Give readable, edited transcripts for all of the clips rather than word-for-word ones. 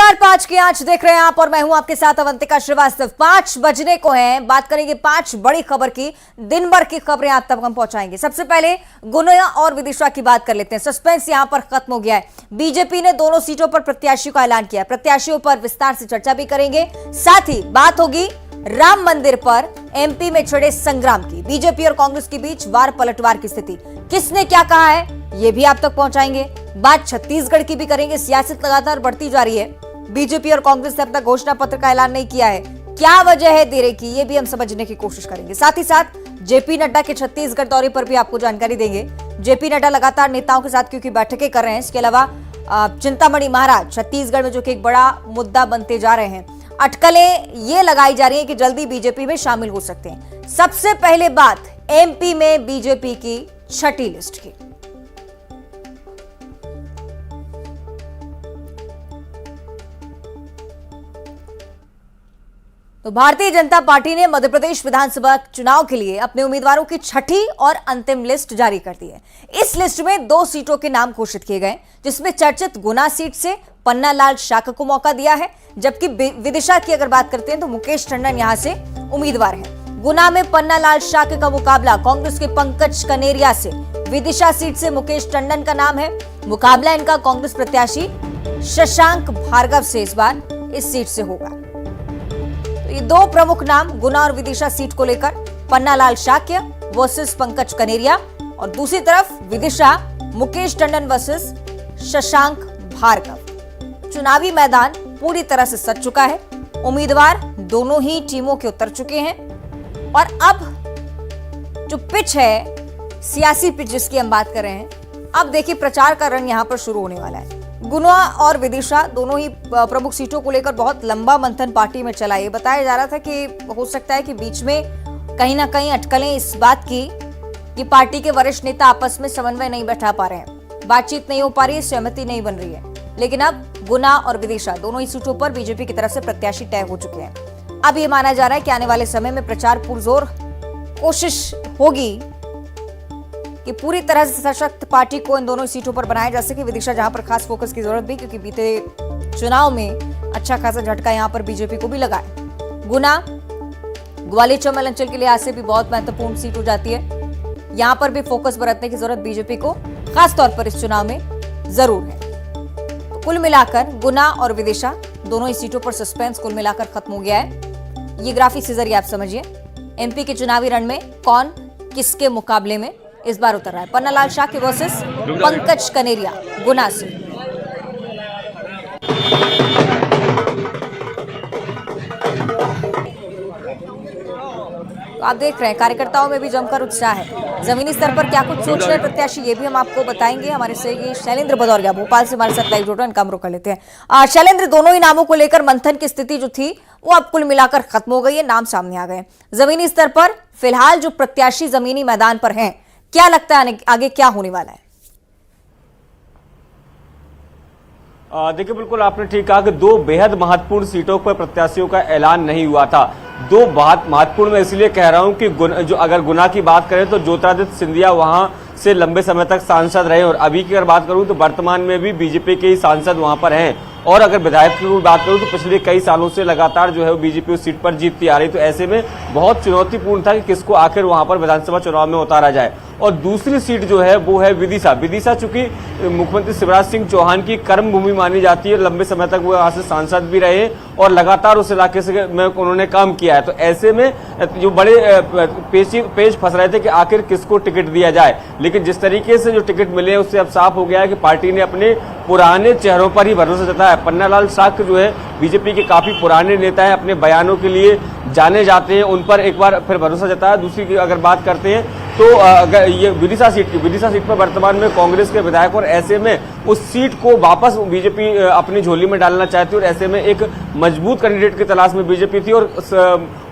नमस्कार, 5 की आंच देख रहे हैं आप और मैं हूं आपके साथ अवंतिका श्रीवास्तव। 5 बजने को हैं, बात करेंगे 5 बड़ी खबर की। दिन भर की खबरें आप तक हम पहुंचाएंगे। सबसे पहले गुना और विदिशा की बात कर लेते हैं। सस्पेंस यहां पर खत्म हो गया है। बीजेपी ने दोनों सीटों पर प्रत्याशियों का ऐलान किया है। प्रत्याशियों पर विस्तार से चर्चा भी करेंगे, साथ ही बात होगी राम मंदिर पर एमपी में छिड़े संग्राम की। बीजेपी और कांग्रेस के बीच वार पलटवार की स्थिति, किसने क्या कहा है ये भी आप तक पहुंचाएंगे। बात छत्तीसगढ़ की भी करेंगे। सियासत लगातार बढ़ती जा रही है। बीजेपी और कांग्रेस ने अपना घोषणा पत्र का ऐलान नहीं किया है, क्या वजह है देरी की, ये भी हम समझने की कोशिश करेंगे। साथ ही साथ जेपी नड्डा के छत्तीसगढ़ दौरे पर भी आपको जानकारी देंगे। जेपी नड्डा लगातार नेताओं के साथ क्योंकि बैठकें कर रहे हैं। इसके अलावा चिंतामणि महाराज छत्तीसगढ़ में जो कि एक बड़ा मुद्दा बनते जा रहे हैं। अटकलें ये लगाई जा रही है कि जल्दी बीजेपी में शामिल हो सकते हैं। सबसे पहले बात एमपी में बीजेपी की छठी लिस्ट की। तो भारतीय जनता पार्टी ने मध्य प्रदेश विधानसभा चुनाव के लिए अपने उम्मीदवारों की छठी और अंतिम लिस्ट जारी कर दी है। इस लिस्ट में 2 सीटों के नाम घोषित किए गए, जिसमें चर्चित गुना सीट से पन्नालाल शाक्य को मौका दिया है, जबकि विदिशा की अगर बात करते हैं तो मुकेश टंडन यहां से उम्मीदवार हैं। गुना में पन्नालाल शाक्य का मुकाबला कांग्रेस के पंकज कनेरिया से। विदिशा सीट से मुकेश टंडन का नाम है। मुकाबला इनका कांग्रेस प्रत्याशी शशांक भार्गव से इस बार इस सीट से होगा। ये 2 प्रमुख नाम गुना और विदिशा सीट को लेकर, पन्नालाल शाक्य वर्सेस पंकज कनेरिया और दूसरी तरफ विदिशा मुकेश टंडन वर्सेस शशांक भार्गव। चुनावी मैदान पूरी तरह से सज चुका है। उम्मीदवार दोनों ही टीमों के उतर चुके हैं और अब जो पिच है, सियासी पिच जिसकी हम बात कर रहे हैं, अब देखिए प्रचार का रन यहां पर शुरू होने वाला है। गुना और विदिशा दोनों ही प्रमुख सीटों को लेकर बहुत लंबा मंथन पार्टी में चला। ये बताया जा रहा था कि हो सकता है कि बीच में कहीं ना कहीं अटकलें इस बात की कि पार्टी के वरिष्ठ नेता आपस में समन्वय नहीं बैठा पा रहे हैं, बातचीत नहीं हो पा रही है, सहमति नहीं बन रही है। लेकिन अब गुना और विदिशा दोनों ही सीटों पर बीजेपी की तरफ से प्रत्याशी तय हो चुके हैं। अब ये माना जा रहा है कि आने वाले समय में प्रचार पुरजोर, कोशिश होगी कि पूरी तरह से सशक्त पार्टी को इन दोनों सीटों पर बनाया जा सके। विदिशा जहां पर खास फोकस की जरूरत भी, क्योंकि बीते चुनाव में अच्छा खासा झटका यहां पर बीजेपी को भी लगा है। गुना ग्वालियर चंबल अंचल के लिहाज से भी बहुत महत्वपूर्ण सीट हो जाती है। यहां पर भी फोकस बरतने की जरूरत बीजेपी को खासतौर पर इस चुनाव में जरूर है। तो कुल मिलाकर गुना और विदिशा दोनों ही सीटों पर सस्पेंस कुल मिलाकर खत्म हो गया है। ये ग्राफिक से जरिए आप समझिए एमपी के चुनावी रण में कौन किसके मुकाबले में इस बार उतर रहा है। पन्नालाल शाक्य वर्सेस पंकज कनेरिया गुना से। तो आप देख रहे हैं कार्यकर्ताओं में भी जमकर उत्साह है। जमीनी स्तर पर क्या कुछ सोच रहे हैं प्रत्याशी, ये भी हम आपको बताएंगे। हमारे सहयोगी शैलेंद्र भदौरिया भोपाल से हमारे साथ लाइव जुड़ रहे हैं, इनका हम रुख कर लेते हैं। शैलेंद्र, दोनों ही नामों को लेकर मंथन की स्थिति जो थी वो अब कुल मिलाकर खत्म हो गई है, नाम सामने आ गए। जमीनी स्तर पर फिलहाल जो प्रत्याशी जमीनी मैदान पर हैं, क्या लगता है आगे क्या होने वाला है? देखिए, बिल्कुल आपने ठीक कहा कि 2 बेहद महत्वपूर्ण सीटों पर प्रत्याशियों का ऐलान नहीं हुआ था। 2 बहुत महत्वपूर्ण मैं इसलिए कह रहा हूं कि जो अगर गुना की बात करें तो ज्योतिरादित्य सिंधिया वहां से लंबे समय तक सांसद रहे और अभी की अगर बात करूं तो वर्तमान में भी बीजेपी के ही सांसद वहां पर हैं। और अगर विधायक की बात करूं तो पिछले कई सालों से लगातार जो है वो बीजेपी उस सीट पर जीतती आ रही। तो ऐसे में बहुत चुनौतीपूर्ण था कि किसको आखिर वहां पर विधानसभा चुनाव में उतारा जाए। और दूसरी सीट जो है वो है विदिशा। विदिशा चूंकि मुख्यमंत्री शिवराज सिंह चौहान की कर्म भूमि मानी जाती है, लंबे समय तक वो यहाँ से सांसद भी रहे और लगातार उस इलाके से में उन्होंने काम किया है। तो ऐसे में जो बड़े पेज फंस रहे थे कि आखिर किसको टिकट दिया जाए, लेकिन जिस तरीके से जो टिकट मिले उससे अब साफ हो गया है कि पार्टी ने अपने पुराने चेहरों पर ही भरोसा जताया। पन्नालाल शाक्य जो है बीजेपी के काफी पुराने नेता हैं, अपने बयानों के लिए जाने जाते हैं, उन पर एक बार फिर भरोसा जताया। दूसरी की अगर बात करते हैं तो अगर ये विदिशा सीट पर वर्तमान में कांग्रेस के विधायक, और ऐसे में उस सीट को वापस बीजेपी अपनी झोली में डालना चाहती है और ऐसे में एक मजबूत कैंडिडेट की तलाश में बीजेपी थी और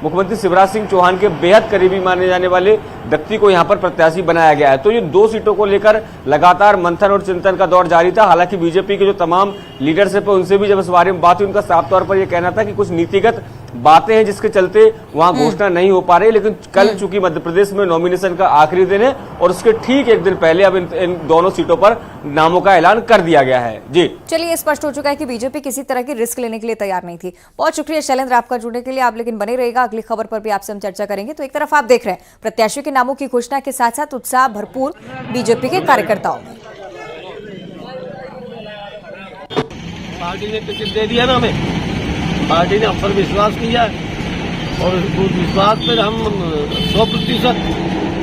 मुख्यमंत्री शिवराज सिंह चौहान के बेहद करीबी माने जाने वाले व्यक्ति को यहां पर प्रत्याशी बनाया गया है। तो ये 2 सीटों को लेकर लगातार मंथन और चिंतन का दौर जारी था। हालांकि बीजेपी के जो तमाम लीडरशिप है उनसे भी जब इस बारे में बात हुई, उनका साफ तौर पर यह कहना था कि कुछ नीतिगत बातें हैं जिसके चलते वहां घोषणा नहीं हो पा रही। लेकिन कल चूंकि मध्य प्रदेश में नॉमिनेशन का आखिरी दिन है और उसके ठीक एक दिन पहले अब इन दोनों सीटों पर नामों का ऐलान संपर्क कर दिया गया है। जी चलिए, स्पष्ट हो चुका है कि बीजेपी किसी तरह की रिस्क लेने के लिए तैयार नहीं थी। बहुत शुक्रिया शैलेंद्र आपका जुड़ने के लिए। आप लेकिन बने रहेगा, अगली खबर पर भी आपसे हम चर्चा करेंगे। तो एक तरफ आप देख रहे हैं प्रत्याशियों के नामों की घोषणा के साथ साथ उत्साह भरपूर बीजेपी के कार्यकर्ताओं में। पार्टी ने टिकट दे दिया ना हमें, पार्टी ने हम पर विश्वास किया और उस विश्वास पर हम 100%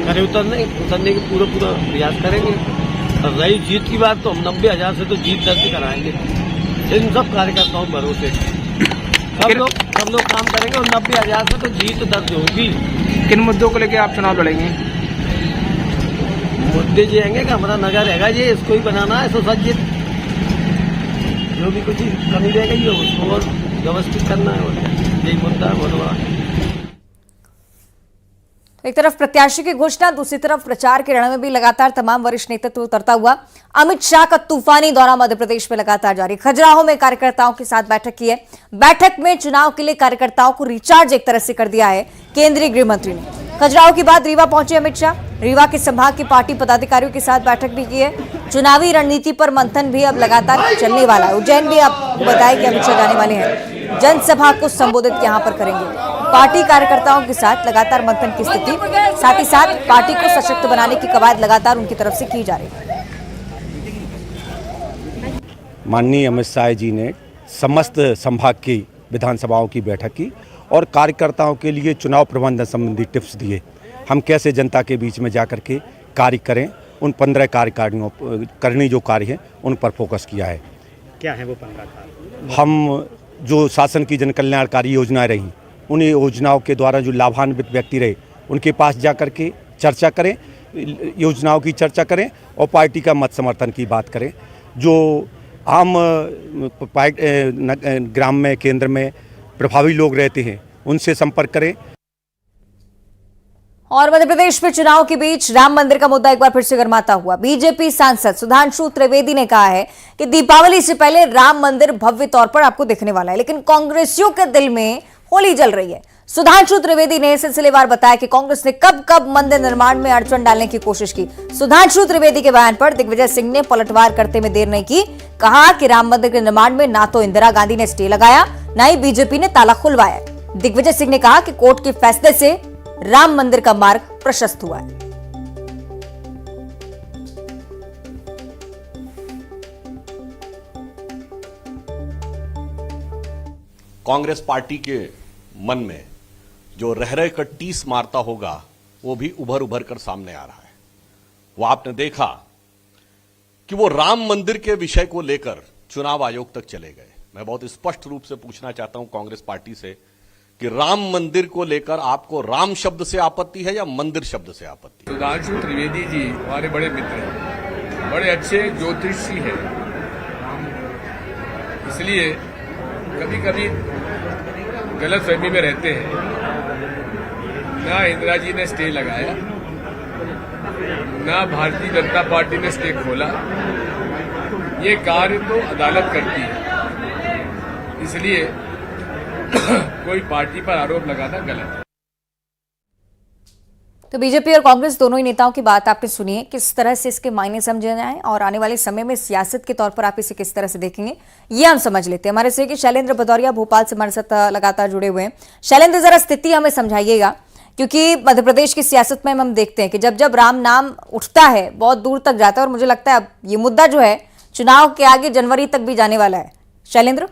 खरे उतरने की पूरा प्रयास करेंगे। और रही जीत की बात, तो हम 90,000 से तो जीत दर्ज कराएंगे इन सब कार्यकर्ताओं भरोसे। सब लोग काम करेंगे और 90,000 से तो जीत दर्ज होगी। किन मुद्दों को लेकर आप चुनाव लड़ेंगे? मुद्दे ये हैं कि हमारा नगर रहेगा, ये इसको ही बनाना है सुसज्जित। जो भी कुछ कमी रह गई है उसको और व्यवस्थित करना है, और यही मुद्दा है बहुत बड़ा। एक तरफ प्रत्याशी की घोषणा, दूसरी तरफ प्रचार के रण में भी लगातार तमाम वरिष्ठ नेतृत्व उतरता हुआ। अमित शाह का तूफानी दौरा मध्य प्रदेश में लगातार जारी। खजुराहो में कार्यकर्ताओं के साथ बैठक की है। बैठक में चुनाव के लिए कार्यकर्ताओं को रिचार्ज एक तरह से कर दिया है केंद्रीय गृह मंत्री ने। खजुराहो के बाद रीवा पहुंचे अमित शाह। रीवा के संभाग की पार्टी पदाधिकारियों के साथ बैठक भी की है। चुनावी रणनीति पर मंथन भी अब लगातार चलने वाला है। उज्जैन भी आपको बताया कि अमित शाह जाने वाले हैं, जनसभा को संबोधित यहां पर करेंगे। पार्टी कार्यकर्ताओं के साथ लगातार मंथन की स्थिति, साथ ही साथ पार्टी को सशक्त बनाने की कवायद लगातार उनकी तरफ से की जा रही है। माननीय अमित शाह जी ने समस्त संभाग की विधानसभाओं की बैठक की और कार्यकर्ताओं के लिए चुनाव प्रबंधन संबंधी टिप्स दिए। हम कैसे जनता के बीच में जाकर के कार्य करें, उन 15 कार्यकारियों करनी जो कार्य है उन पर फोकस किया है। क्या है वो 15 कार्य? हम जो शासन की जन कल्याणकारी योजनाएं रहीं, उन योजनाओं के द्वारा जो लाभान्वित व्यक्ति रहे उनके पास जाकर के चर्चा करें, योजनाओं की चर्चा करें और पार्टी का मत समर्थन की बात करें। जो आम ग्राम में, केंद्र में प्रभावी लोग रहते हैं उनसे संपर्क करें। और मध्य प्रदेश में चुनाव के बीच राम मंदिर का मुद्दा एक बार फिर से गर्माता हुआ। बीजेपी सांसद सुधांशु त्रिवेदी ने कहा है कि दीपावली से पहले राम मंदिर भव्य तौर पर आपको दिखने वाला है, लेकिन कांग्रेसियों के दिल में होली जल रही है। सुधांशु त्रिवेदी ने सिलसिलेवार बताया कि कांग्रेस ने कब कब मंदिर निर्माण में अड़चन डालने की कोशिश की। सुधांशु त्रिवेदी के बयान पर दिग्विजय सिंह ने पलटवार करते में देर नहीं की। कहा कि राम मंदिर के निर्माण में ना तो इंदिरा गांधी ने स्टे लगाया, ना ही बीजेपी ने ताला खुलवाया। दिग्विजय सिंह ने कहा कि कोर्ट के फैसले से राम मंदिर का मार्ग प्रशस्त हुआ है। कांग्रेस पार्टी के मन में जो रह रहे कर टीस मारता होगा वो भी उभर उभर कर सामने आ रहा है। वो आपने देखा कि वो राम मंदिर के विषय को लेकर चुनाव आयोग तक चले गए। मैं बहुत स्पष्ट रूप से पूछना चाहता हूं कांग्रेस पार्टी से कि राम मंदिर को लेकर आपको राम शब्द से आपत्ति है या मंदिर शब्द से आपत्ति है? सुधांशु त्रिवेदी जी हमारे बड़े मित्र हैं, बड़े अच्छे ज्योतिषी हैं, इसलिए कभी कभी गलत फहमी में रहते हैं। ना इंदिरा जी ने स्टे लगाया, ना भारतीय जनता पार्टी ने स्टे खोला। ये कार्य तो अदालत करती है, इसलिए कोई पार्टी पर आरोप लगाना गलत है। तो बीजेपी और कांग्रेस दोनों ही नेताओं की बात आपने सुनी है, किस तरह से इसके मायने समझे जाएं और आने वाले समय में सियासत के तौर पर आप इसे किस तरह से देखेंगे, ये हम समझ लेते हैं। हमारे से शैलेंद्र भदौरिया भोपाल से हमारे साथ लगातार जुड़े हुए हैं। शैलेंद्र, जरा स्थिति हमें समझाइएगा, क्योंकि मध्य प्रदेश की सियासत में हम देखते हैं कि जब जब राम नाम उठता है बहुत दूर तक जाता है, और मुझे लगता है अब ये मुद्दा जो है चुनाव के आगे जनवरी तक भी जाने वाला है। शैलेंद्र,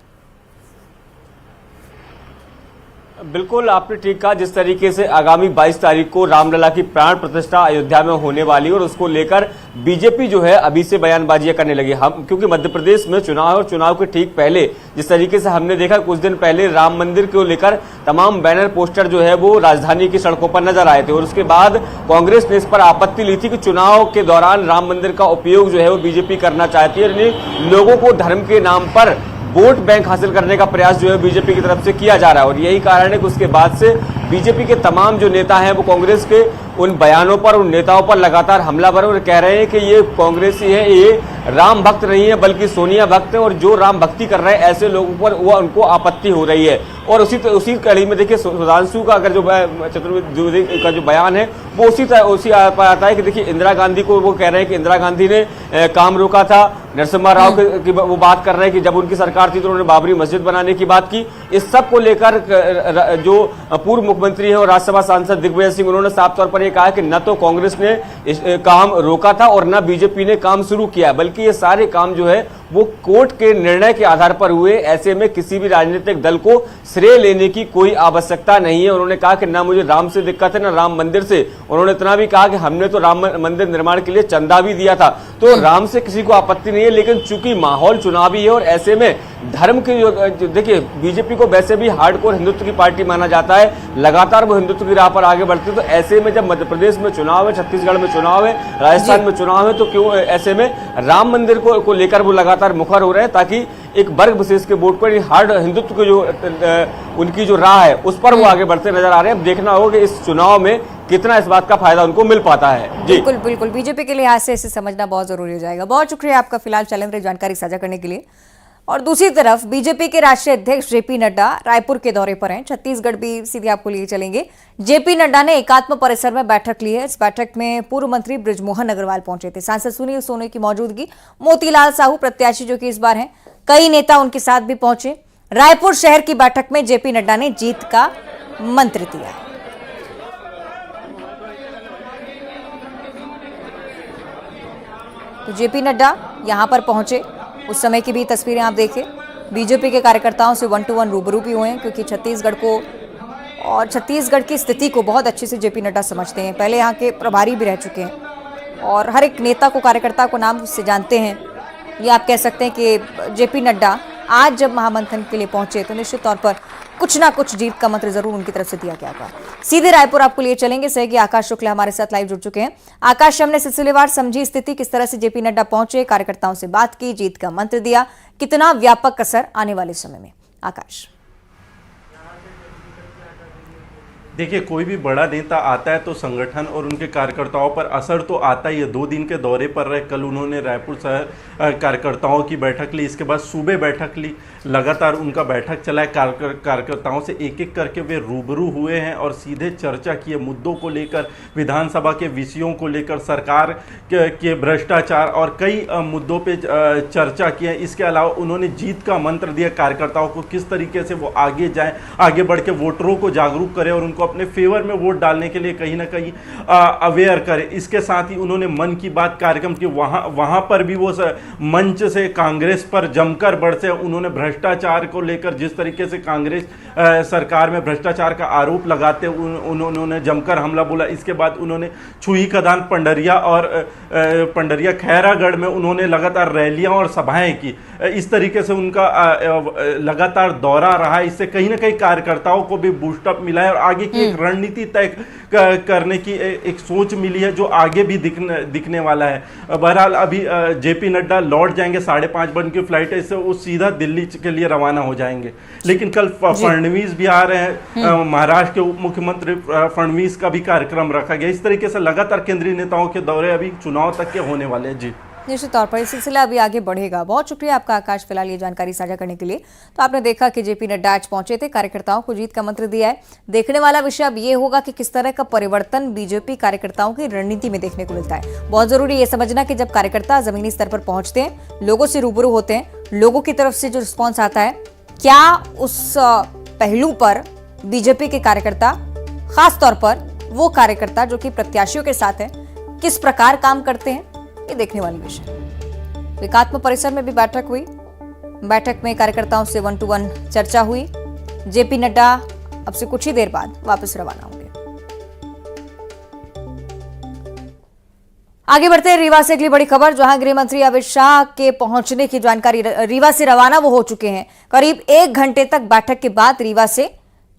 बिल्कुल आपने ठीक कहा। जिस तरीके से आगामी 22 तारीख को रामलला की प्राण प्रतिष्ठा अयोध्या में होने वाली और उसको लेकर बीजेपी जो है अभी से बयानबाजियां करने लगी। हम क्योंकि मध्य प्रदेश में चुनाव है और चुनाव के ठीक पहले जिस तरीके से हमने देखा कुछ दिन पहले राम मंदिर को लेकर तमाम बैनर पोस्टर जो है वो राजधानी की सड़कों पर नजर आए थे, और उसके बाद कांग्रेस ने इस पर आपत्ति ली थी कि चुनाव के दौरान राम मंदिर का उपयोग जो है वो बीजेपी करना चाहती है, यानी लोगों को धर्म के नाम पर वोट बैंक हासिल करने का प्रयास जो है बीजेपी की तरफ से किया जा रहा है। और यही कारण है कि उसके बाद से बीजेपी के तमाम जो नेता हैं वो कांग्रेस के उन बयानों पर, उन नेताओं पर लगातार हमलावर और कह रहे हैं कि ये कांग्रेसी है, ये राम भक्त नहीं है बल्कि सोनिया भक्त है, और जो राम भक्ति कर रहे हैं ऐसे लोगों पर वो उनको आपत्ति हो रही है। और उसी कड़ी में देखिए सुधांशु का अगर जो चतुर्वेदी का जो बयान है वो उसी पर आता है कि देखिए इंदिरा गांधी को वो कह रहे हैं कि इंदिरा गांधी ने काम रोका था। नरसिम्हा राव की वो बात कर रहे हैं कि जब उनकी सरकार थी तो उन्होंने बाबरी मस्जिद बनाने की बात की। इस सब को लेकर जो पूर्व मुख्यमंत्री है और राज्यसभा सांसद दिग्विजय सिंह, उन्होंने साफ तौर पर यह कहा कि न तो कांग्रेस ने काम रोका था और न बीजेपी ने काम शुरू किया, बल्कि ये सारे काम जो है वो कोर्ट के निर्णय के आधार पर हुए। ऐसे में किसी भी राजनीतिक दल को श्रेय लेने की कोई आवश्यकता नहीं है। उन्होंने कहा कि ना मुझे राम से दिक्कत है ना राम मंदिर से। उन्होंने इतना भी कहा कि हमने तो राम मंदिर निर्माण के लिए चंदा भी दिया था, तो राम से किसी को आपत्ति नहीं है। लेकिन चूंकि माहौल चुनावी है और ऐसे में धर्म की जो देखिए बीजेपी को वैसे भी हार्डकोर हिंदुत्व की पार्टी माना जाता है, लगातार वो हिंदुत्व की राह पर आगे बढ़ती है। तो ऐसे में जब मध्य प्रदेश में चुनाव है, छत्तीसगढ़ में चुनाव है, राजस्थान में चुनाव है, तो क्यों ऐसे में राम मंदिर को लेकर वो लगातार मुखर हो रहे हैं, ताकि एक वर्ग विशेष के वोट पर हार्ड हिंदुत्व की जो उनकी जो राह है उस पर वो आगे बढ़ते नजर आ रहे हैं। अब देखना होगा कि इस चुनाव में कितना इस बात का फायदा उनको मिल पाता है। जी बिल्कुल बिल्कुल, बीजेपी के लिहाज से इसे समझना बहुत जरूरी हो जाएगा। बहुत शुक्रिया आपका फिलहाल चैनल पर जानकारी साझा करने के लिए। और दूसरी तरफ बीजेपी के राष्ट्रीय अध्यक्ष जेपी नड्डा रायपुर के दौरे पर हैं। छत्तीसगढ़ भी सीधे आपको लिए चलेंगे। जेपी नड्डा ने एकात्म परिसर में बैठक ली है। इस बैठक में पूर्व मंत्री बृजमोहन अग्रवाल पहुंचे थे, सांसद सुनील सोनी की मौजूदगी, मोतीलाल साहू प्रत्याशी जो कि इस बार हैं, कई नेता उनके साथ भी पहुंचे। रायपुर शहर की बैठक में जेपी नड्डा ने जीत का मंत्र दिया। तो जेपी नड्डा यहां पर पहुंचे, उस समय की भी तस्वीरें आप देखिए। बीजेपी के कार्यकर्ताओं से 1-to-1 रूबरू भी हुए हैं, क्योंकि छत्तीसगढ़ को और छत्तीसगढ़ की स्थिति को बहुत अच्छे से जेपी नड्डा समझते हैं। पहले यहाँ के प्रभारी भी रह चुके हैं और हर एक नेता को, कार्यकर्ता को नाम से जानते हैं। ये आप कह सकते हैं कि जेपी नड्डा आज जब महामंथन के लिए पहुंचे तो निश्चित तौर पर कुछ ना कुछ जीत का मंत्र जरूर उनकी तरफ से दिया गया था। सीधे रायपुर आपको लिए चलेंगे। सहयोगी आकाश शुक्ला हमारे साथ लाइव जुड़ चुके हैं। आकाश, हमने सिलसिलेवार समझी स्थिति, किस तरह से जेपी नड्डा पहुंचे, कार्यकर्ताओं से बात की, जीत का मंत्र दिया, कितना व्यापक असर आने वाले समय में? आकाश, देखिए, कोई भी बड़ा नेता आता है तो संगठन और उनके कार्यकर्ताओं पर असर तो आता ही है। 2 दिन के दौरे पर रहे, कल उन्होंने रायपुर शहर कार्यकर्ताओं की बैठक ली, इसके बाद सुबह बैठक ली, लगातार उनका बैठक चला है। कार्यकर्ताओं से एक एक करके वे रूबरू हुए हैं और सीधे चर्चा किए मुद्दों को लेकर, विधानसभा के विषयों को लेकर, सरकार के भ्रष्टाचार और कई मुद्दों पर चर्चा की है। इसके अलावा उन्होंने जीत का मंत्र दिया कार्यकर्ताओं को, किस तरीके से वो आगे जाएं, आगे बढ़ के वोटरों को जागरूक करें और उनको अपने फेवर में वोट डालने के लिए कहीं ना कहीं अवेयर करें। इसके साथ ही उन्होंने मन की बात कार्यक्रम की, वहां पर भी वो मंच से कांग्रेस पर जमकर बरसे। उन्होंने भ्रष्टाचार को लेकर, जिस तरीके से कांग्रेस सरकार में भ्रष्टाचार का आरोप लगाते उन्होंने जमकर हमला बोला। इसके बाद उन्होंने छुई खदान, पंडरिया खैरागढ़ में उन्होंने लगातार रैलियां और सभाएं की। इस तरीके से उनका लगातार दौरा रहा। इससे कहीं ना कहीं कार्यकर्ताओं को भी बूस्टअप मिला है और आगे की एक रणनीति तय करने की एक सोच मिली है, जो आगे भी दिखने वाला है। बहरहाल अभी जेपी नड्डा लौट जाएंगे, 5:30 बजे की फ्लाइट है, इससे वो सीधा दिल्ली के लिए रवाना हो जाएंगे। लेकिन कल फडणवीस भी आ रहे हैं, महाराष्ट्र के उप मुख्यमंत्री फडणवीस का भी कार्यक्रम रखा गया। इस तरीके से लगातार केंद्रीय नेताओं के दौरे अभी चुनाव तक के होने वाले हैं। जी, निश्चित तौर पर ये सिलसिला अभी आगे बढ़ेगा। बहुत शुक्रिया आपका आकाश, फिलहाल ये जानकारी साझा करने के लिए। तो आपने देखा कि जेपी नड्डा आज पहुंचे थे, कार्यकर्ताओं को जीत का मंत्र दिया है। देखने वाला विषय अब ये होगा कि किस तरह का परिवर्तन बीजेपी कार्यकर्ताओं की रणनीति में देखने को मिलता है। बहुत जरूरी ये समझना कि जब कार्यकर्ता जमीनी स्तर पर पहुंचते हैं, लोगों से रूबरू होते हैं, लोगों की तरफ से जो रिस्पॉन्स आता है, क्या उस पहलू पर बीजेपी के कार्यकर्ता, खासतौर पर वो कार्यकर्ता जो कि प्रत्याशियों के साथ है, किस प्रकार काम करते हैं, ये देखने वाली विषय। एकात्म परिसर में भी बैठक हुई। बैठक में कार्यकर्ताओं से 1-to-1 चर्चा हुई। जेपी नड्डा अब से कुछ ही देर बाद वापस रवाना होंगे। आगे बढ़ते हैं रीवा से अगली बड़ी खबर, जहां गृह मंत्री अमित शाह के पहुंचने की जानकारी। रीवा से रवाना वो हो चुके हैं। करीब 1 घंटे तक बैठक के बाद रीवा से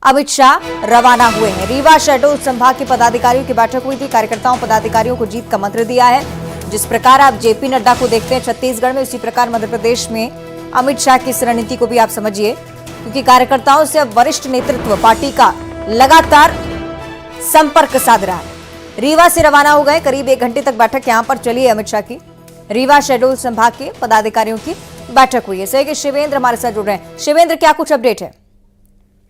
अमित शाह रवाना हुए हैं। रीवा शहडोल संभाग के पदाधिकारियों की बैठक हुई थी। कार्यकर्ताओं पदाधिकारियों को जीत का मंत्र दिया है। जिस प्रकार आप जेपी नड्डा को देखते हैं छत्तीसगढ़ में, उसी प्रकार मध्य प्रदेश में अमित शाह की इस रणनीति को भी आप समझिए, क्योंकि कार्यकर्ताओं से अब वरिष्ठ नेतृत्व पार्टी का लगातार संपर्क साध रहा है। रीवा से रवाना हो गए। करीब 1 घंटे तक बैठक यहां पर चली है अमित शाह की। रीवा शहडोल संभाग के पदाधिकारियों की बैठक हुई है। सहयोगी शिवेंद्र हमारे साथ जुड़ रहे हैं। शिवेंद्र, क्या कुछ अपडेट है?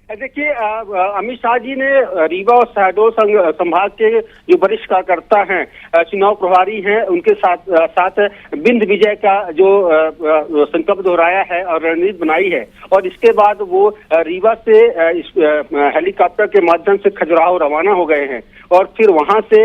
देखिए, अमित शाह जी ने रीवा और शहडोल संभाग के जो वरिष्ठ कार्यकर्ता हैं, चुनाव प्रभारी हैं, उनके साथ बिंद विजय का जो संकल्प दोहराया है और रणनीति बनाई है। और इसके बाद वो रीवा से हेलीकॉप्टर के माध्यम से खजुराहो रवाना हो गए हैं और फिर वहां से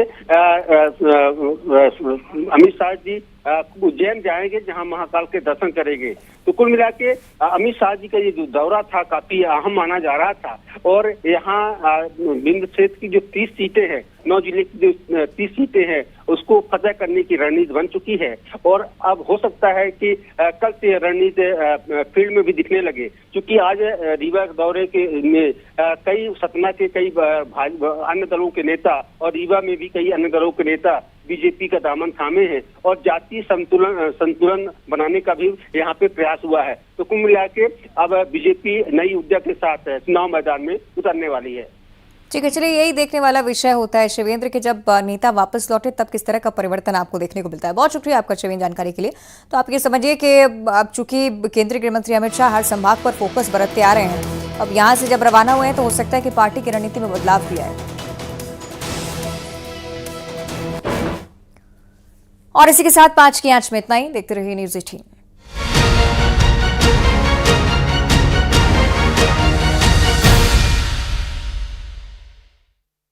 अमित शाह जी उज्जैन जाएंगे, जहां महाकाल के दर्शन करेंगे। तो कुल मिला के अमित शाह जी का ये जो दौरा था काफी अहम माना जा रहा था। और यहाँ बिंद क्षेत्र की जो 30 सीटें हैं, 9 जिले की जो 30 सीटें हैं, उसको फतह करने की रणनीति बन चुकी है। और अब हो सकता है कि कल से रणनीति फील्ड में भी दिखने लगे, क्योंकि आज रीवा दौरे के में कई सतना के कई अन्य दलों के नेता और रीवा में भी कई अन्य दलों के नेता बीजेपी का दामन थामे हैं और जातीय संतुलन बनाने का भी यहाँ पे प्रयास हुआ है। तो कुल मिला के अब बीजेपी नई ऊर्जा के साथ चुनाव मैदान में उतरने वाली है। ठीक है, चलिए यही देखने वाला विषय होता है शिवेंद्र के जब नेता वापस लौटे तब किस तरह का परिवर्तन आपको देखने को मिलता है। बहुत शुक्रिया आपका शिवेंद्र जानकारी के लिए। तो आप ये समझिए कि अब चूंकि केंद्रीय गृह मंत्री अमित शाह हर संभाग पर फोकस बरतते आ रहे हैं, अब यहाँ से जब रवाना हुए हैं तो हो सकता है कि पार्टी की रणनीति में बदलाव भी आए। और इसी के साथ 5 की आंच में इतना ही। देखते रहिए न्यूज़ 18।